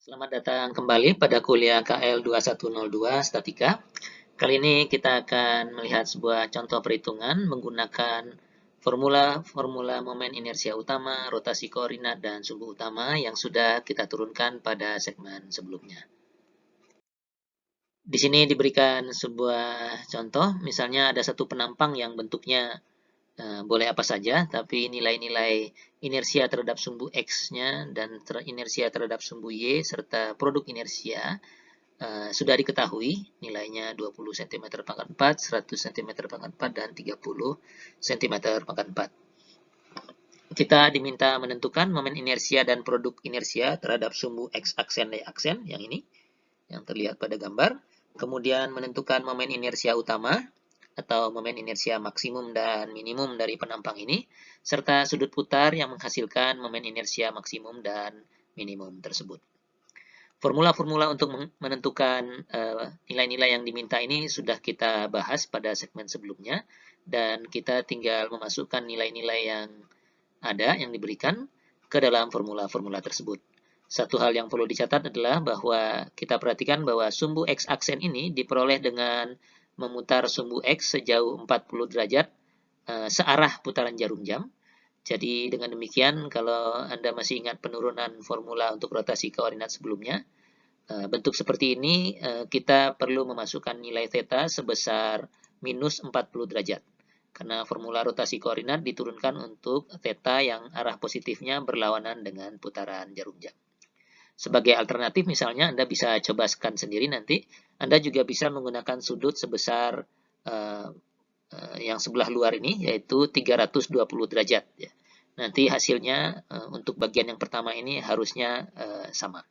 Selamat datang kembali pada kuliah KL 2102 Statika. Kali ini kita akan melihat sebuah contoh perhitungan menggunakan formula momen inersia utama, rotasi koordinat, dan sumbu utama yang sudah kita turunkan pada segmen sebelumnya. Di sini diberikan sebuah contoh, misalnya ada satu penampang yang bentuknya boleh apa saja, tapi nilai-nilai inersia terhadap sumbu X-nya dan inersia terhadap sumbu Y serta produk inersia sudah diketahui, nilainya 20 cm pangkat 4, 100 cm pangkat 4, dan 30 cm pangkat 4. Kita diminta menentukan momen inersia dan produk inersia terhadap sumbu X aksen Y aksen, yang ini, yang terlihat pada gambar. Kemudian menentukan momen inersia utama, atau momen inersia maksimum dan minimum dari penampang ini, serta sudut putar yang menghasilkan momen inersia maksimum dan minimum tersebut. Formula-formula untuk menentukan nilai-nilai yang diminta ini sudah kita bahas pada segmen sebelumnya, dan kita tinggal memasukkan nilai-nilai yang ada, yang diberikan, ke dalam formula-formula tersebut. Satu hal yang perlu dicatat adalah bahwa kita perhatikan bahwa sumbu X aksen ini diperoleh dengan memutar sumbu X sejauh 40 derajat searah putaran jarum jam. Jadi dengan demikian, kalau Anda masih ingat penurunan formula untuk rotasi koordinat sebelumnya, bentuk seperti ini kita perlu memasukkan nilai theta sebesar minus 40 derajat. Karena formula rotasi koordinat diturunkan untuk theta yang arah positifnya berlawanan dengan putaran jarum jam. Sebagai alternatif misalnya Anda bisa cobaskan sendiri nanti, Anda juga bisa menggunakan sudut sebesar yang sebelah luar ini, yaitu 320 derajat. Ya. Nanti hasilnya untuk bagian yang pertama ini harusnya sama.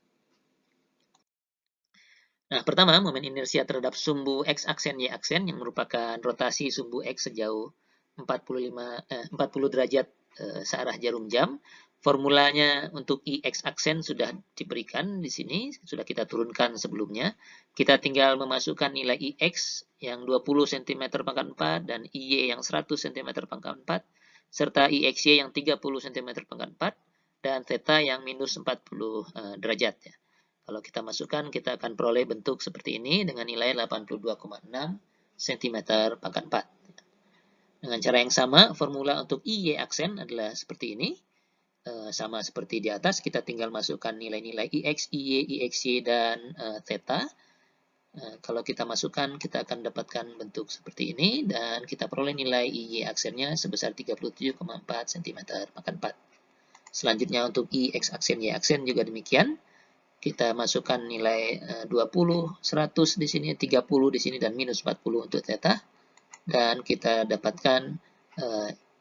Nah, pertama, momen inersia terhadap sumbu X aksen Y aksen yang merupakan rotasi sumbu X sejauh 40 derajat searah jarum jam. Formulanya untuk IX aksen sudah diberikan di sini, sudah kita turunkan sebelumnya. Kita tinggal memasukkan nilai IX yang 20 cm pangkat 4 dan IY yang 100 cm pangkat 4, serta IXY yang 30 cm pangkat 4, dan theta yang minus 40 derajat. Ya. Kalau kita masukkan, kita akan peroleh bentuk seperti ini dengan nilai 82,6 cm pangkat 4. Dengan cara yang sama, formula untuk IY aksen adalah seperti ini. Sama seperti di atas, kita tinggal masukkan nilai-nilai IX, IY, IXY, dan theta. Kalau kita masukkan, kita akan dapatkan bentuk seperti ini, dan kita peroleh nilai IY aksennya sebesar 37,4 cm pangkat 4. Selanjutnya untuk IX aksen, Y aksen juga demikian. Kita masukkan nilai 20, 100 di sini, 30 di sini, dan minus 40 untuk theta. Dan kita dapatkan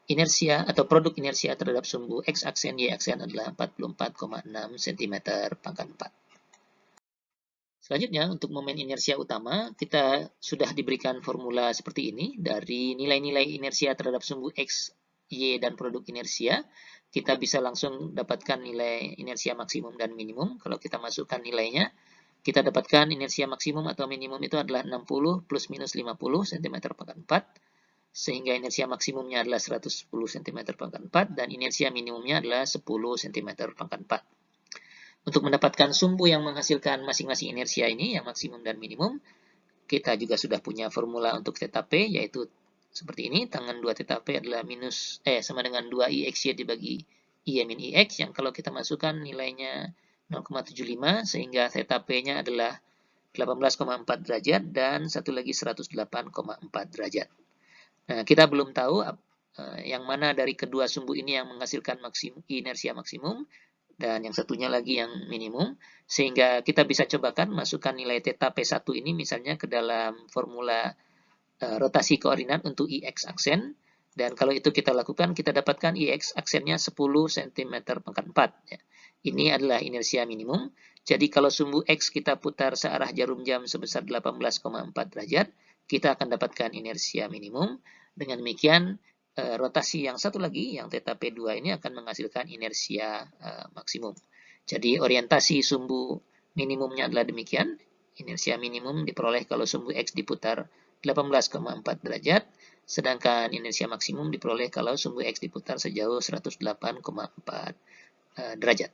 inersia atau produk inersia terhadap sumbu X aksen Y aksen adalah 44,6 cm pangkat 4. Selanjutnya, untuk momen inersia utama, kita sudah diberikan formula seperti ini. Dari nilai-nilai inersia terhadap sumbu X, Y, dan produk inersia, kita bisa langsung dapatkan nilai inersia maksimum dan minimum. Kalau kita masukkan nilainya, kita dapatkan inersia maksimum atau minimum itu adalah 60 plus minus 50 cm pangkat 4, sehingga inersia maksimumnya adalah 110 cm pangkat 4, dan inersia minimumnya adalah 10 cm pangkat 4. Untuk mendapatkan sumbu yang menghasilkan masing-masing inersia ini, yang maksimum dan minimum, kita juga sudah punya formula untuk theta P, yaitu seperti ini. Tangan 2 theta P adalah sama dengan 2 IXY dibagi I min IX, yang kalau kita masukkan nilainya 0,75, sehingga theta P-nya adalah 18,4 derajat, dan satu lagi 108,4 derajat. Nah, kita belum tahu yang mana dari kedua sumbu ini yang menghasilkan inersia maksimum, dan yang satunya lagi yang minimum, sehingga kita bisa cobakan masukkan nilai theta P1 ini misalnya ke dalam formula rotasi koordinat untuk IX aksen, dan kalau itu kita lakukan, kita dapatkan IX aksennya 10 cm pangkat 4. Ya. Ini adalah inersia minimum. Jadi kalau sumbu X kita putar searah jarum jam sebesar 18,4 derajat, kita akan dapatkan inersia minimum. Dengan demikian, rotasi yang satu lagi, yang theta P2 ini akan menghasilkan inersia maksimum. Jadi orientasi sumbu minimumnya adalah demikian. Inersia minimum diperoleh kalau sumbu X diputar 18,4 derajat, sedangkan inersia maksimum diperoleh kalau sumbu X diputar sejauh 108,4 derajat.